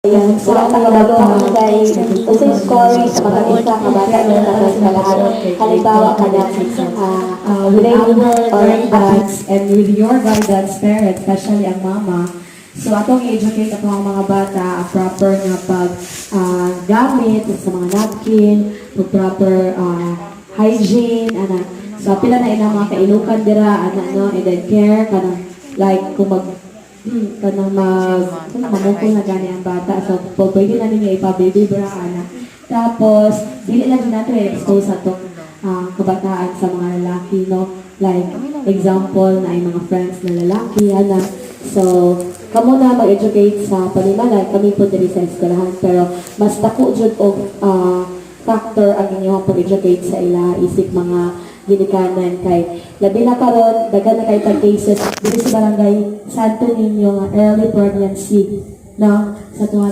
Yan, wala ka kabalo ang guys. Kasi scoring sa mga isa ka bata na nakasalahan. Halimbawa ka na, With our or guidance and with your guidance, parents, especially ang mama, so atong i-educate ato ang mga bata proper nga pag gamit sa mga napkin, proper hygiene, ana. So pila na ilang mga kailukan dira, ana no, and then care kanang like kung kanang mamukul na gani ang bata. So pwede na ninyo ipa-baby bra, ana. Tapos dili lang nato i-expose atong kabataan sa mga lalaki, no? Like, example, na ay mga friends na lalaki, ana. So, kamo na mag-educate sa panimalay, kami po diri sa eskwelahan, pero mas dako jud og factor ang inyong pag-educate sa ila, isip mga ginikanan kay labi na karon daghan na kay tag cases diri sa barangay Santo Niño nga early pregnancy, no? Sa tuwa